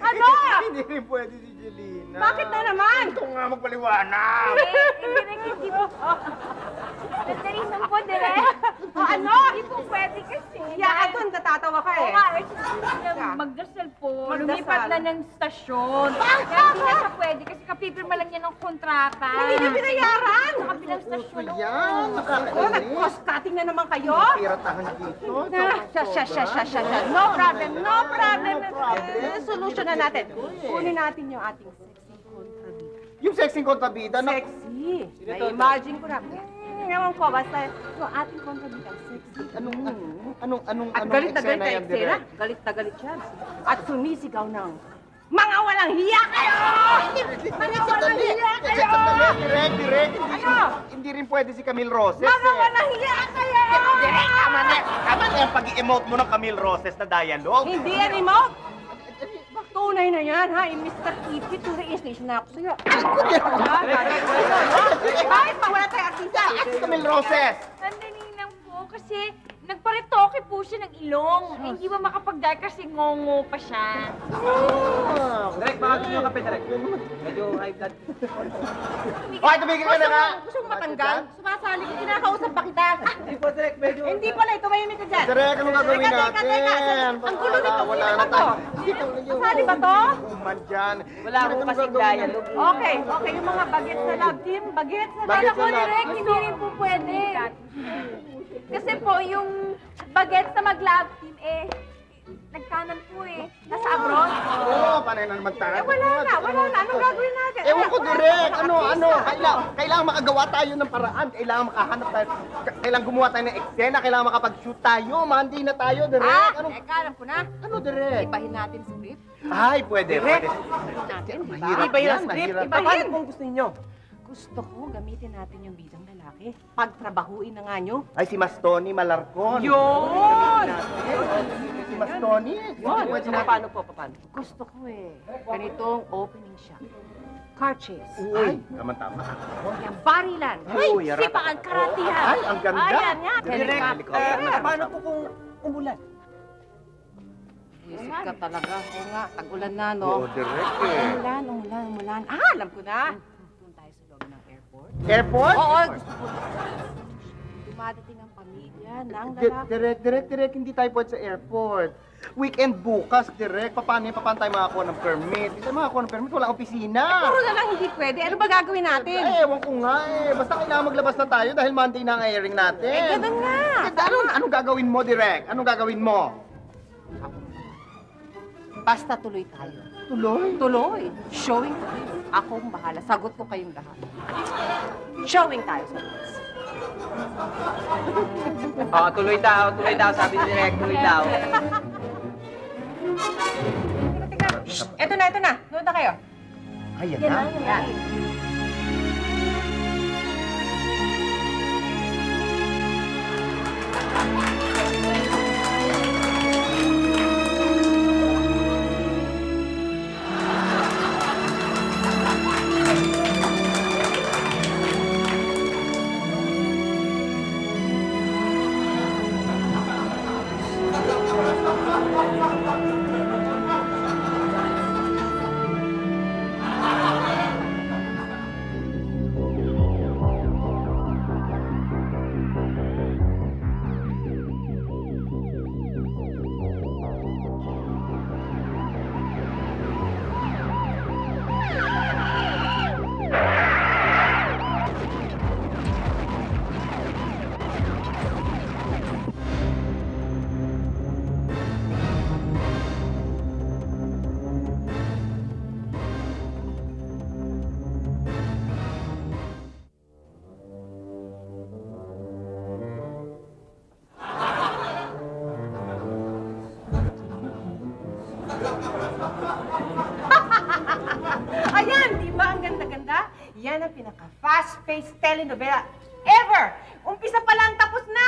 Ano? Hindi rin pwede si Jelina. Bakit na naman? Ito nga magpaliwanag. Hindi rin, hindi po. Sandali lang po, Direk. Ano? Hindi po pwede kasi. Hiya ka doon, natatawa ka eh. Oo nga, magdasal po. Magdasal. Lumipat na ng stasyon. Kaya hindi na siya pwede kasi kapipirma lang niya ng kontrata. Hindi niya binayaran. Sa kabilang stasyon. Yan, Oh, nakakainis. nag-cost-cutting na naman kayo? Piratahan dito. Siya. No problem. Solution na natin. Kunin natin yung ating sexy kontrabida. Yung sexy kontrabida, Sexy. Na-imagine ko na. Ewan ko, basta yung ating kontrabida, sexy. Anong At galit na galit eksena na yan, eksena. Direk? Galit na galit siya. At sumisigaw ng, mga walang hiya kayo! Mga walang hiya kayo! Direk. Ano? Hindi rin pwede si Camille Roses. Mga walang hiya kayo! Direk, tama na. Tama na yung pag-emote mo ng Camille Roses na dialogue. Hindi yan remote! Tunay na yan, ha? Mr. Kitty, tunay station na ako sa'yo. Bakit pa wala tayong artista? Si Camille Roses. Sandali lang po kasi nagparitoke po siya ng ilong. Hindi ba makapag-dye kasi ngongo pa siya. Direk, baka gusto nyo kape, Direk. Medyo high blood. Okay, tumigil ka na nga. Gusto mo matanggal? Sumasali ko, kinakausap pa kita. Hindi po, Direk, medyo... Hindi pala, tumahimik ka dyan. Direk, anong gagawin Teka, natin? Ang gulo nito, Wala sino na ba to? tayo. Kasali ba to? Kuman dyan. Wala akong kasing dialogue. Okay, yung mga bagets sa love team, bagets sa Bagets love sa love. Direk, hindi rin po pwede. Kasi po yung bagets na mag-love team nagkanan po nasa abroad. Oo, panay na naman tayo. Wala na. Anong gagawin natin? Ewan ko, Direk. Kailangan makagawa tayo ng paraan. Kailangan makahanap tayo. Kailangan gumawa tayo ng eksena. Kailangan makapag-shoot tayo. Monday na tayo, Direk. Teka, alam ko na. Ano, Direk? Ibahin natin script. Ay, pwede. Natin, Mahirap Ibahin yan, ang script, mahirap. ibahin. Kung gusto ninyo. Gusto ko gamitin natin yung bidang lalaki. Pagtrabahuin na nga nyo. Ay, si Mastoni Malarcon. Yun! Si Mastoni. Yun. Pwede So, na. paano po, paano? Gusto ko ganitong opening shot. Car chase. Ay, tama-tama. Yung barilan. Uy, yarap. Sipaan, karatihan. Ay, ang ganda. Ayan, yan. Direk, Helicopter. paano po kung umulan? Isip ka talaga. Oo nga, tag-ulan na, no? Oo, Direk Umulan. Alam ko na. Doon tayo sa loob ng airport. Airport? Oo, gusto ko. Dumadating ang pamilya ng lalaki. Direk, hindi tayo pwede sa airport. Weekend bukas, Direk. Paano tayo makakuha ng permit? Hindi tayo makakuha ng permit, walang opisina. Puro na lang hindi pwede. Ano ba gagawin natin? Ewan ko nga Basta kailangan maglabas na tayo dahil Monday na ang airing natin. Ganun nga. Anong gagawin mo, Direk? Anong gagawin mo? Basta tuloy tayo. Tuloy. Showing tayo. Akong bahala. Sagot ko kayong lahat. Showing tayo sa bus. Tuloy daw, sabi ni Direk, tuloy daw. Ito na. Nood na kayo. Ayan na. Yan. Ayan, di ba ang ganda-ganda? Yan ang pinaka-fast-paced telenovela ever! Umpisa pa lang, tapos na!